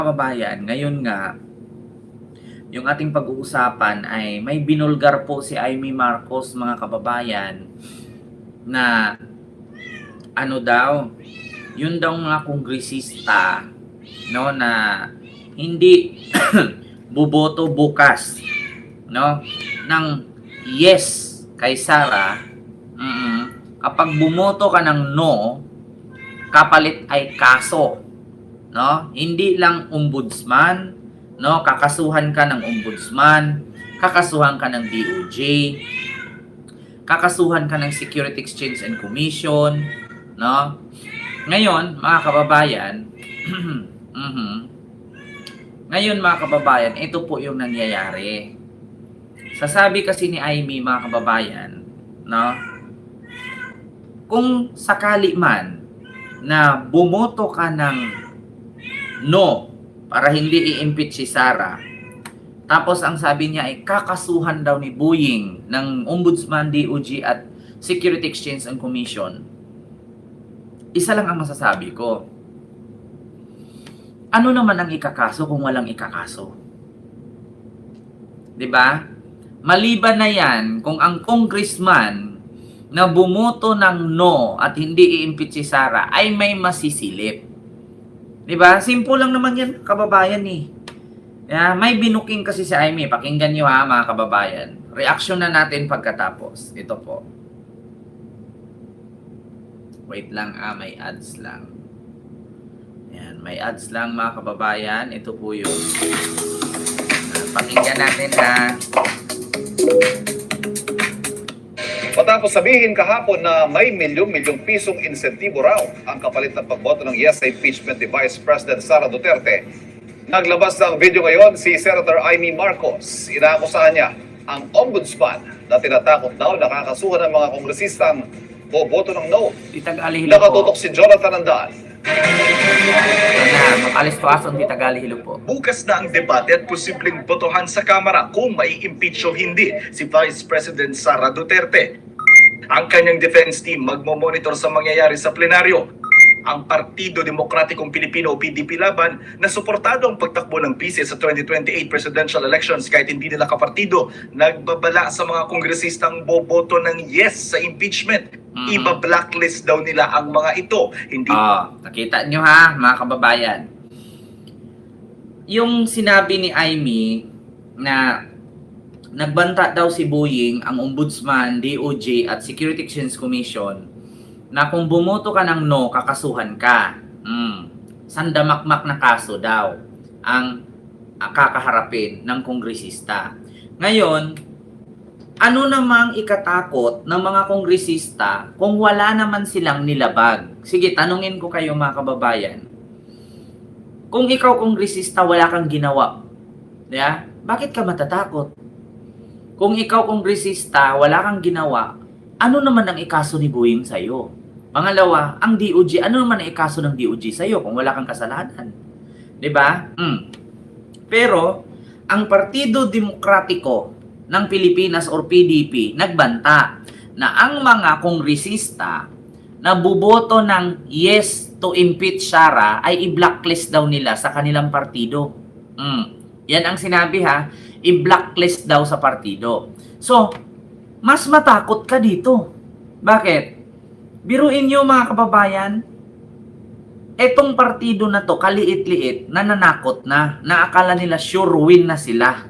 Kababayan, ngayon nga, yung ating pag-uusapan ay may binulgar po si Amy Marcos, mga kababayan, na ano daw, yun daw mga kongresista, no, na hindi buboto bukas, no, ng yes kay Sara. Kapag bumoto ka ng no, kapalit ay kaso, no? Hindi lang ombudsman, no? Kakasuhan ka ng ombudsman, kakasuhan ka ng DOJ, kakasuhan ka ng Security Exchange and Commission, no? Ngayon, mga kababayan, ngayon mga kababayan, ito po yung nangyayari. Sasabi kasi ni Amy, mga kababayan, no? Kung sakali man na bumoto ka ng no para hindi i-impeach si Sara, tapos ang sabi niya ay kakasuhan daw ni Boying ng Ombudsman, DOJ at Security Exchange and Commission, isa lang ang masasabi ko. Ano naman ang ikakaso kung walang ikakaso? 'Di ba? Maliban na yan kung ang congressman na bumoto ng no at hindi i-impeach si Sara ay may masisilip. 'Di ba? Simple lang naman 'yan, kababayan eh. Yeah, may binuking kasi si Amy. Pakinggan niyo ha, mga kababayan. Reaction na natin pagkatapos. Ito po. Wait lang, may ads lang. Yan, may ads lang mga kababayan. Ito po yung pakinggan natin ha. Matapos sabihin kahapon na may milyong-milyong pisong insentibo raw ang kapalit ng pagboto ng yes sa impeachment ni Vice President Sara Duterte, naglabas ng video ngayon si Senator Amy Marcos. Inaakusahan niya ang ombudsman na tinatakot daw nakakasuhan ng mga kongresistang boboto ng no. Titagalihilo po. Nakatutok si Jonathan Andal. Makalispason Titagalihilo po. Bukas na ang debate at posibleng botohan sa Kamara kung mai-impeach o hindi si Vice President Sara Duterte. Ang kanyang defense team magmo-monitor sa mangyayari sa plenaryo. Ang Partido Demokratikong Pilipino o PDP laban na suportado ang pagtakbo ng PISE sa 2028 presidential elections kahit hindi nila kapartido, nagbabala sa mga kongresistang boboto ng yes sa impeachment. Iba-blacklist daw nila ang mga ito. Hindi Nakita nyo ha, mga kababayan. Yung sinabi ni Amy na nagbanta daw si Boying, ang Ombudsman, DOJ at Security Exchange Commission na kung bumoto ka ng no, kakasuhan ka. Sandamakmak na kaso daw ang kakaharapin ng kongresista. Ngayon, ano namang ikatakot ng mga kongresista kung wala naman silang nilabag? Sige, tanungin ko kayo mga kababayan. Kung ikaw kongresista, wala kang ginawa, yeah? Bakit ka matatakot? Kung ikaw kongresista, wala kang ginawa, ano naman ang ikaso ni Boying sa'yo? Pangalawa, ang DOJ, ano naman ang ikaso ng DOJ sa'yo kung wala kang kasalanan? 'Di ba? Pero, ang Partido Demokratiko ng Pilipinas or PDP, nagbanta na ang mga kongresista na buboto ng yes to impeach Sara ay i-blacklist daw nila sa kanilang partido. Yan ang sinabi ha, i-blacklist daw sa partido. So, mas matakot ka dito. Bakit? Biruin nyo mga kababayan, etong partido na to, kaliit-liit, nananakot na akala nila sure win na sila.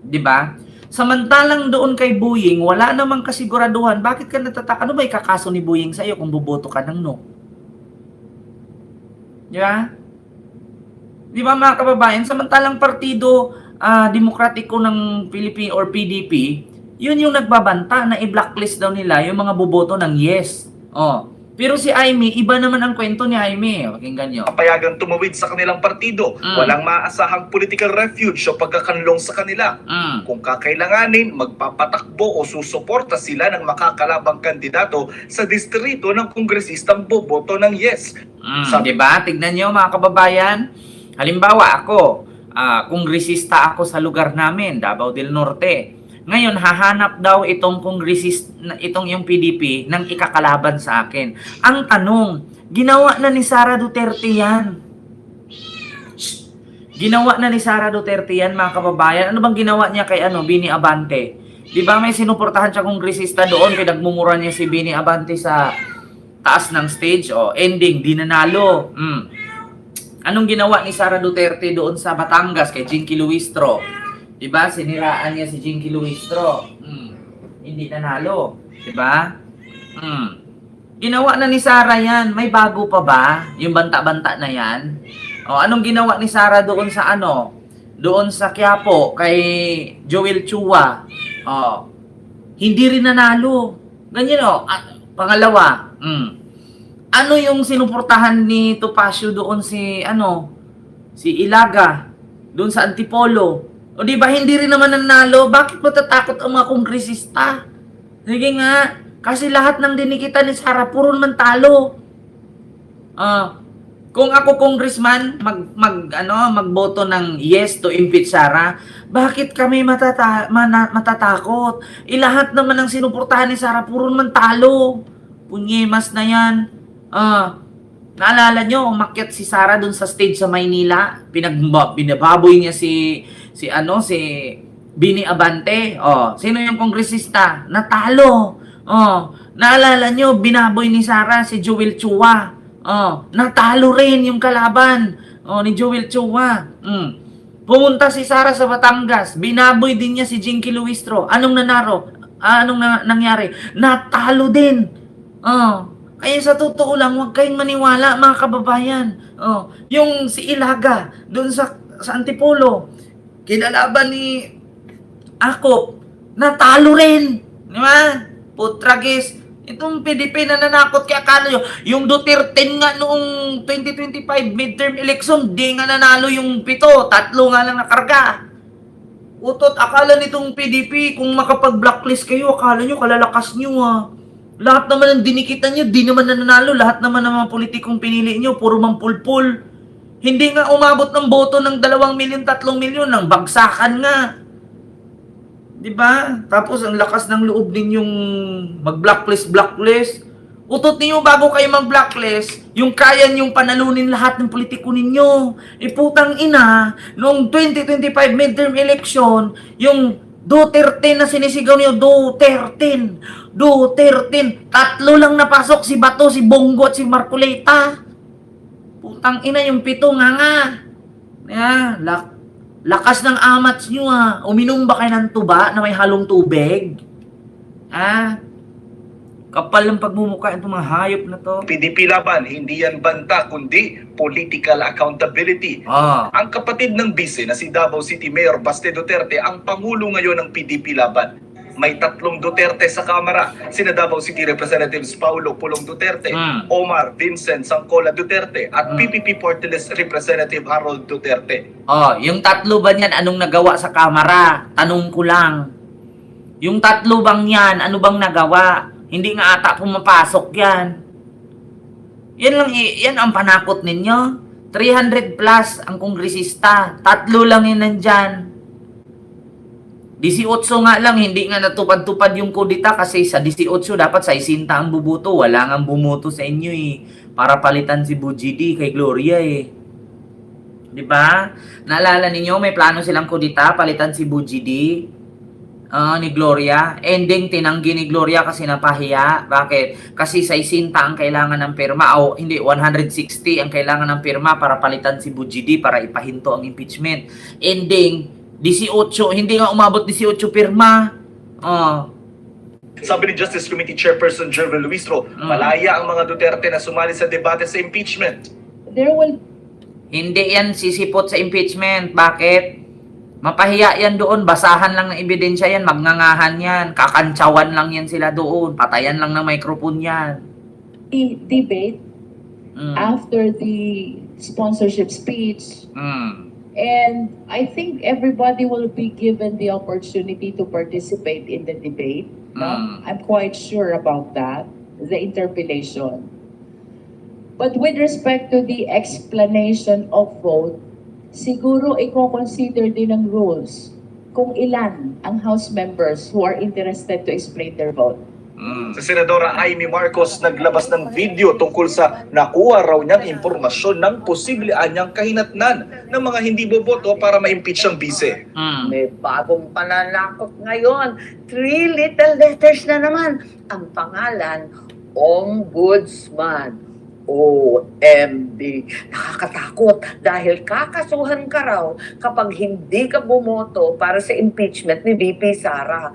'Di ba? Samantalang doon kay Boying, wala namang kasiguraduhan. Bakit ka natatakot? Ano ba ikakaso ni Boying sa iyo kung buboto ka ng no? Di ba? Di ba mga kababayan? Samantalang Partido Demokratiko ng Philippine or PDP, yun yung nagbabanta na i-blacklist daw nila yung mga buboto ng yes. Pero si Amy, iba naman ang kwento ni Amy. Pakinggan nyo. papayagang tumawid sa kanilang partido. Walang maasahang political refuge o pagkakanlong sa kanila. Kung kakailanganin, magpapatakbo o susuporta sila ng makakalabang kandidato sa distrito ng kongresistang boboto ng yes. Diba? Tignan nyo mga kababayan. Halimbawa ako, kongresista ako sa lugar namin, Davao del Norte. Ngayon, hahanap daw itong itong yung PDP ng ikakalaban sa akin. Ang tanong, ginawa na ni Sara Duterte yan. Ginawa na ni Sara Duterte yan, mga kababayan. Ano bang ginawa niya kay Bini Abante? Di ba may sinuportahan siya kongresista doon, kaya nagmumura niya si Bini Abante sa taas ng stage. Ending, di nanalo. Anong ginawa ni Sara Duterte doon sa Batangas kay Jinky Luistro? Di ba? Siniraan niya si Jinky Luistro. Hindi nanalo. Di ba? Ginawa na ni Sara yan. May bago pa ba? Yung banta-banta na yan? Anong ginawa ni Sara doon sa doon sa Quiapo kay Joel Chua? Hindi rin nanalo. Ganyan pangalawa. Ano yung sinuportahan ni Topacio doon si Ilaga doon sa Antipolo? O di ba hindi rin naman nanalo? Bakit matatakot ang mga kongresista? Sige nga, kasi lahat ng dinikita ni Sara puro naman talo. Kung ako congressman, magboto ng yes to impeach Sara, bakit kami matatakot? Lahat naman ng sinuportahan ni Sara puro naman talo. Punyemas na yan. Naalala nyo, umakyat si Sara dun sa stage sa Maynila, binababoy niya si Bini Abante. Sino yung kongresista? Natalo. Naalala nyo, binaboy ni Sara si Joel Chua. Natalo rin yung kalaban ni Joel Chua. Pumunta si Sara sa Batangas, binaboy din niya si Jinky Luistro. Anong nangyari? Natalo din. Kaya sa totoo lang, huwag kayong maniwala, mga kababayan. Yung si Ilaga, doon sa Antipolo, kinalaban ni Akop, natalo rin. Di ba? Putragis. Itong PDP na nanakot, kaya akala nyo, yung Duterte nga noong 2025 midterm election, di nga nanalo yung 7, 3 nga lang nakarga. Utot, akala nitong PDP, kung makapag-blacklist kayo, akala nyo, kalalakas nyo Lahat naman ng dinikitan nyo, di naman nanalo. Lahat naman ng mga politikong pinili nyo, puro mampulpul. Hindi nga umabot ng boto ng 2 milyon, 3 milyon, ng bagsakan nga. Diba? Tapos ang lakas ng loob ninyong mag-blacklist. Utot ninyo bago kayo mag-blacklist, yung kaya nyong panalunin lahat ng politiko ninyo. Putang ina, noong 2025 midterm election, yung Duterte na sinisigaw niyo, Duterte. 3 lang napasok, si Bato, si Bongo at si Marcoleta. Putang ina, yung 7 nga. Lakas ng amats nyo Uminom ba kayo ng tuba na may halong tubig? Kapal ng pagmumukha itong mga hayop na to. PDP laban, hindi yan banta, kundi political accountability. Ang kapatid ng bise na si Davao City Mayor Baste Duterte, ang pangulo ngayon ng PDP laban. May 3 Duterte sa Kamara, sina Davao City Representatives Paulo Pulong Duterte, Omar Vincent Sangcola Duterte, at PPP Portales Representative Harold Duterte. Yung 3 ba niyan, anong nagawa sa Kamara? Tanong ko lang. Yung 3 bang yan, ano bang nagawa? Hindi nga ata pumapasok yan. Yan ang panakot ninyo. 300 plus ang kongresista. 3 lang yun nandyan. 18 nga lang, hindi nga natupad-tupad yung kudita kasi sa 18 dapat sa 60 ang bubuto. Wala nga bumuto sa inyo para palitan si Bujidi kay Gloria Diba? Naalala ninyo, may plano silang kudita, palitan si Bujidi ni Gloria. Ending, tinanggi ni Gloria kasi napahiya. Bakit? Kasi sa 60 ang kailangan ng pirma. 160 ang kailangan ng pirma para palitan si Bujidi para ipahinto ang impeachment. Ending, 18, hindi nga umabot 18 pirma. Sabi ni Justice Committee Chairperson Jervel Luistro, malaya ang mga Duterte na sumali sa debate sa impeachment. Hindi yan sisipot sa impeachment. Bakit? Mapahiya yan doon. Basahan lang ng ebidensya yan. Magngangahan yan. Kakantsawan lang yan sila doon. Patayan lang ng microphone yan. Debate after the sponsorship speech. And I think everybody will be given the opportunity to participate in the debate. No? I'm quite sure about that, the interpellation. But with respect to the explanation of vote, siguro i-consider din ng rules kung ilan ang House members who are interested to explain their vote. Mm. Si Senadora Amy Marcos naglabas ng video tungkol sa nakuha raw niyang impormasyon ng posible anyang kahinatnan ng mga hindi boboto para ma-impeach ang vice. Mm. May bagong pananakot ngayon. 3 little letters na naman. Ang pangalan, Ombudsman. OMB. Nakakatakot dahil kakasuhan ka raw kapag hindi ka bumoto para sa impeachment ni VP Sara.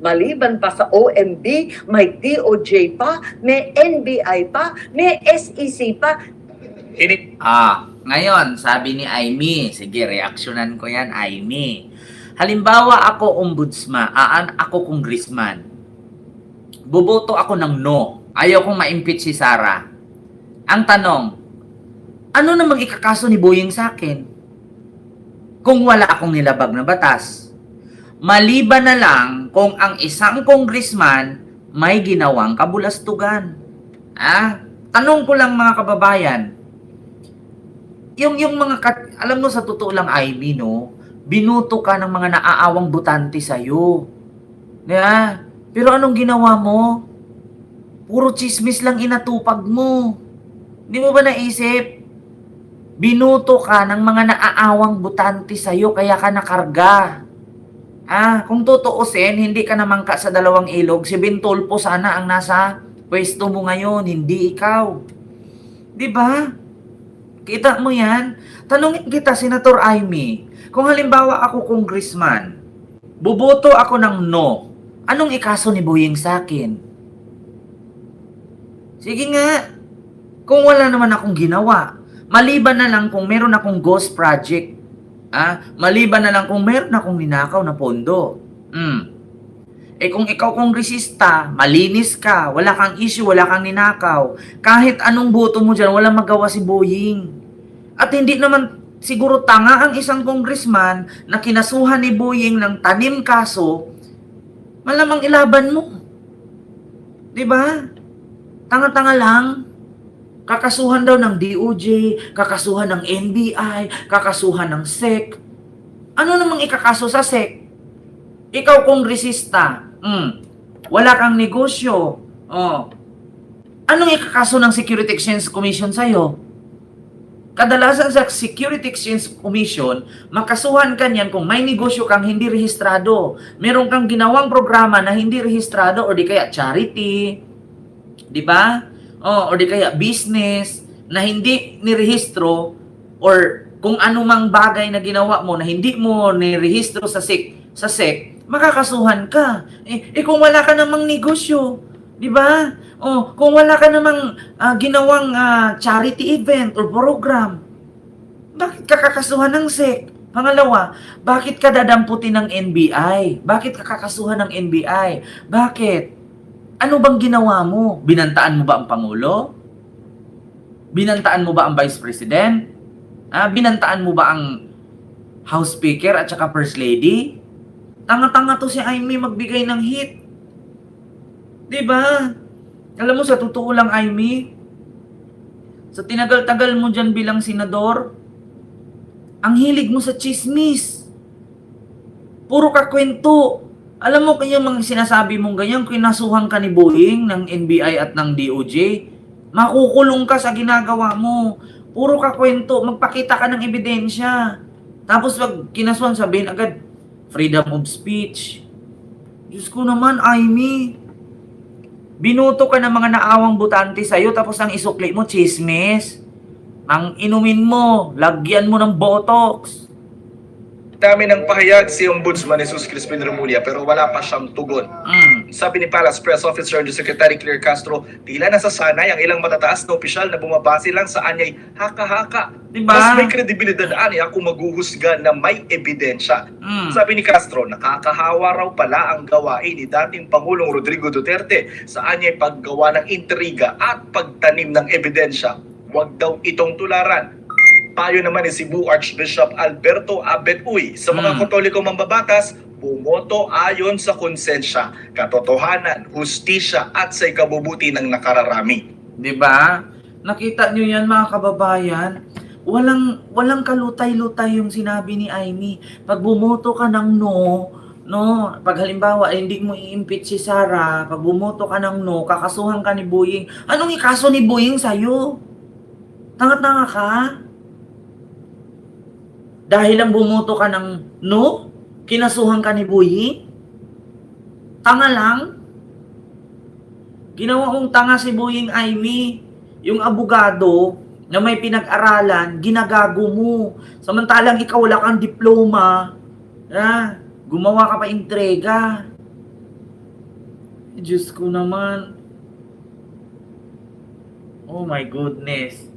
Maliban pa sa OMB, may DOJ pa, may NBI pa, may SEC pa. Ngayon, sabi ni Aimee, sige, reaksyonan ko yan, Aimee. Halimbawa, ako ombudsman, ako congressman. Boboto ako ng no. Ayaw kong ma-impeach si Sara. Ang tanong, ano namang ikakaso ni Boying sa akin? Kung wala akong nilabag na batas. Maliban na lang kung ang isang congressman may ginawang kabulastugan. Tanong ko lang mga kababayan, yung mga, alam mo sa totoo lang, Ivy, no? Binuto ka ng mga naaawang butante sa'yo. Pero anong ginawa mo? Puro chismis lang inatupag mo. Di mo ba naisip? Binuto ka ng mga naaawang butante sa'yo, kaya ka nakarga. Kung tutuusin, hindi ka naman ka sa dalawang ilog, si Bintulpo sana ang nasa pwesto mo ngayon, hindi ikaw. Di ba? Kita mo yan? Tanungin kita, Senator Amy, kung halimbawa ako congressman, buboto ako ng no, anong ikaso ni Boying sa akin? Sige nga, kung wala naman akong ginawa, maliban na lang kung meron akong ghost project, maliban na lang kung meron akong ninakaw na pondo. Kung ikaw kongresista, malinis ka, wala kang issue, wala kang ninakaw, kahit anong boto mo dyan, walang magawa si Boying. At hindi naman siguro tanga ang isang congressman na kinasuhan ni Boying ng tanim kaso, malamang ilaban mo. Diba? Tanga-tanga lang. Kakasuhan daw ng DOJ, kakasuhan ng NBI, kakasuhan ng SEC. Ano namang ikakaso sa SEC? Ikaw kongresista, wala kang negosyo. Anong ikakaso ng Security Exchange Commission sa'yo? Kadalasan sa Security Exchange Commission, makasuhan ka niyan kung may negosyo kang hindi rehistrado. Meron kang ginawang programa na hindi rehistrado o di kaya charity. Di ba? O di kaya business na hindi nirehistro or kung anumang bagay na ginawa mo na hindi mo nirehistro sa SEC, makakasuhan ka. Kung wala ka namang negosyo, di ba? Kung wala ka namang ginawang charity event or program, bakit ka kakasuhan ng SEC? Pangalawa, bakit ka dadamputin ng NBI? Bakit ka kakasuhan ng NBI? Bakit? Ano bang ginawa mo? Binantaan mo ba ang Pangulo? Binantaan mo ba ang Vice President? Binantaan mo ba ang House Speaker at saka First Lady? Tanga-tanga to si Amy magbigay ng hit. Diba? Alam mo, sa totoo lang, Amy, sa tinagal-tagal mo dyan bilang senador, ang hilig mo sa chismis. Puro ka kwento. Alam mo, kaya mga sinasabi mong ganyan, kinasuhan ka ni Boying ng NBI at ng DOJ, makukulong ka sa ginagawa mo. Puro ka kwento, magpakita ka ng ebidensya. Tapos pag kinasuhan, sabihin agad, freedom of speech. Diyos ko naman, Amy. Binuto ka ng mga naawang butante sa'yo, tapos ang isukli mo, chismis. Ang inumin mo, lagyan mo ng botox. Dami ng pahayag si Ombudsman Jesus Crispin Remulla pero wala pa siyang tugon. Sabi ni Palace Press Officer Secretary Claire Castro, tila nasasanay ang ilang matataas na opisyal na bumabase lang sa anyay haka-haka. Diba? Mas may kredibilidad anya kung maghuhusga na may ebidensya. Sabi ni Castro, nakakahawa raw pala ang gawain ni dating Pangulong Rodrigo Duterte sa anyay paggawa ng intriga at pagtanim ng ebidensya. Huwag daw itong tularan. Payo naman ni Cebu Archbishop Alberto Abet Uy sa mga Katoliko mambabatas, bumoto ayon sa konsensya, katotohanan, hustisya at sa ikabubuti ng nakararami. Diba? Nakita nyo yan, mga kababayan? Walang kalutay-lutay yung sinabi ni Amy. Pag bumoto ka ng no, No, pag halimbawa hindi mo i-impeach si Sara, pag bumoto ka ng no, kakasuhan ka ni Boying. Anong ikaso ni Boying sa'yo? Tanga-tanga ka? Dahil lang bumoto ka ng no, kinasuhan ka ni Boying? Tanga lang? Ginawa kong tanga si Boying Aimee. Yung abogado na may pinag-aralan, ginagago mo. Samantalang ikaw wala kang diploma. Gumawa ka pa entrega. Diyos ko naman. Oh my goodness.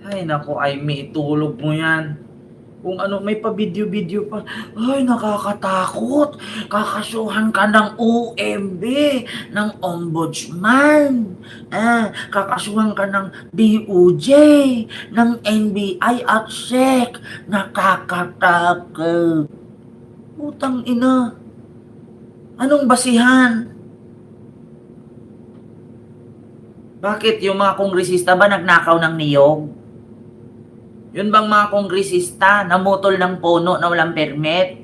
Ay nako, Aimee, itulog mo yan. Kung ano, may pa-video-video pa. Ay, nakakatakot. Kakasuhan ka ng OMB, ng Ombudsman. Kakasuhan ka ng DOJ, ng NBI at SEC. Nakakatakot. Putang ina. Anong basihan? Bakit yung mga kongresista ba nagnakaw ng niyog? Yun bang mga kongresista namutol ng puno na walang permit?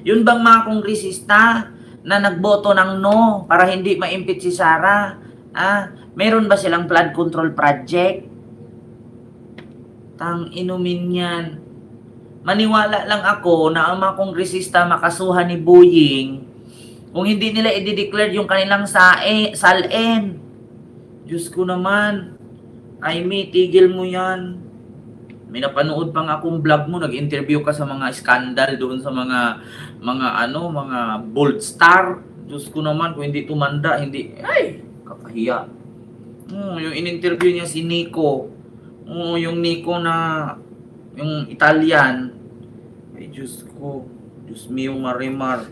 Yun bang mga kongresista na nagboto ng no para hindi ma-impeach si Sara? Meron ba silang flood control project? Tang inumin yan. Maniwala lang ako na ang mga kongresista makasuhan ni Boying kung hindi nila i-declare yung kanilang salin. Diyos ko naman. Aimee, tigil mo yan. May napanood pa nga akong vlog mo, nag-interview ka sa mga scandal doon sa mga bold star. Diyos ko naman, kung hindi tumanda, kakahiya. Yung in-interview niya si Nico. Yung Nico na, yung Italian. Ay, Diyos ko. Diyos mio, Marimar.